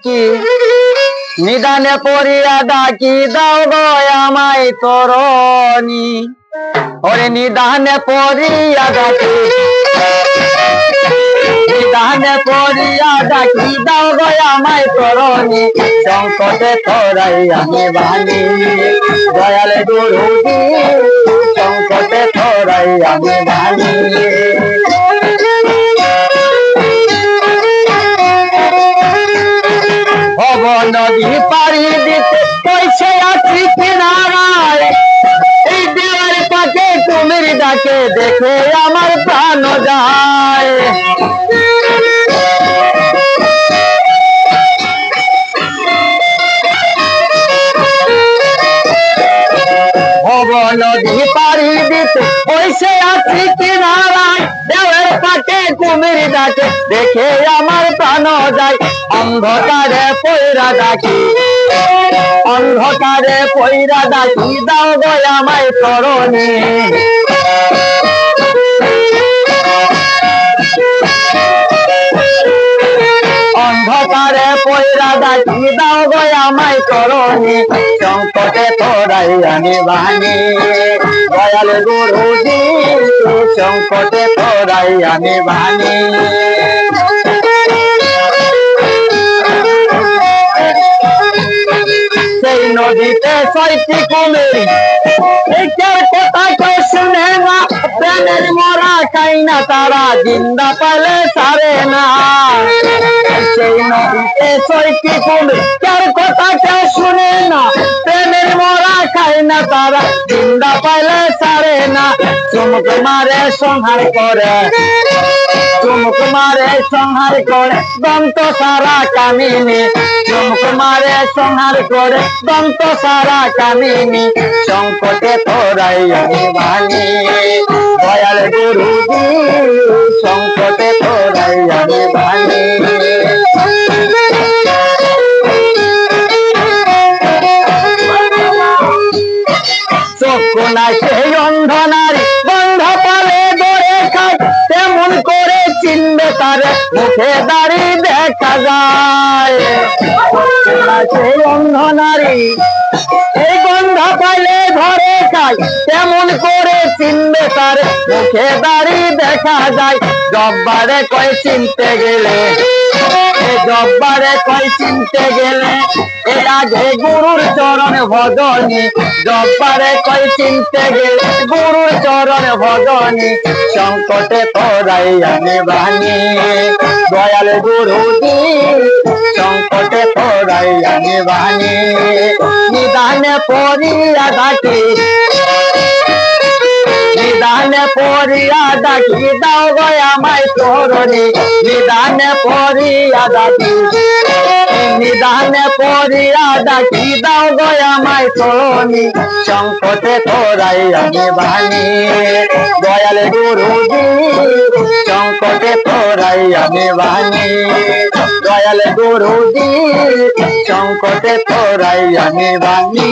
কি নিদানে পড়িয়া ডাকি দাও গো আমায় তরণী। ওরে নিদানে পড়িয়া ডাকি, নিদানে পড়িয়া ডাকি দাও গো আমায় তরণী। সংকটে তোরাই আমি বাণী, দয়াল গুরুজি সংকটে তোরাই আমি বাণী। ভব নদী পাড়ি দিতে পয়সা আছি কিনারায়, এই দেওয়ার পাকে কুমির ডাকে দেখে আমার প্রাণ যায়। ভব নদী পাড়ি দিতে পয়সা আছি কিনারায়, দেওয়ার পাকে কুমির ডাকে দেখে আমার প্রাণ যায়। অন্ধকারে পয়রা ডাকি, অন্ধকারে পয়রা ডাকি দাও গো আমায় তরণী। অন্ধকারে পয়রা ডাকি দাও গো আমায় তরণী। সংকটে তোরাই আমি বাণী, দয়াল গুরুজি সংকটে তোরাই আমি বাণী। সেই নদীতে ছয়টি কুমির, এটার কথা কেউ শুনে না, প্রেমের মরা খাই না তারা, জিন্দা পাইলে ছাড়ে না। সেই নদীতে ছয়টি কুমির, কার কথা কেউ শুনে না, প্রেমের মরা খাই না তারা, জিন্দা পাইলে ছাড়ে না। চুমুক মারে সংহার করে, চুমুক মারে সংহার করে দন্ত সারা কামিনী। চুমুক মারে সংহার করে দন্ত সারা কামিনী। সংকটে তোরাই আমি বাণী, দয়াল গুরুজি সংকটে তোরাই আমি বাণী। চক্ষু নাই সেই অন্ধ নারী, বন্ধ পালে গড়ে খায়, তেমন করে চিনবে তারে মুখে দাড়ি দেখা যায়। চক্ষু নাই সেই অন্ধ নারী, এই গন্ধ পাইলে ধরে খায়, তেমন করে চিনবে তারে মুখে দাড়ি দেখা যায়। জব্বারে কয় চিনতে গেলে, জব্বারে কয় চিনতে গেলে, এর আগে গুরুর চরণ ভজনী। জব্বারে কয় চিনতে গেলে গুরুর চরণ ভজনী। সংকটে তোরাই আমি বাণী, দয়াল গুরুজি সংকটে তোরাই আমি বাণী। নিদানে পড়িয়া ডাকি, নিদানে পড়িয়া ডাকি দাও গো আমায় তরণী। নিদানে পড়িয়া ডাকি, নিদানে পড়িয়া ডাকি দাও গো আমায় তরণী। সংকটে তোরাই আমি বাণী, দয়াল গুরুজি সংকটে তোরাই আমি বাণী। দয়াল গুরুজি সংকটে তোরাই আমি বাণী।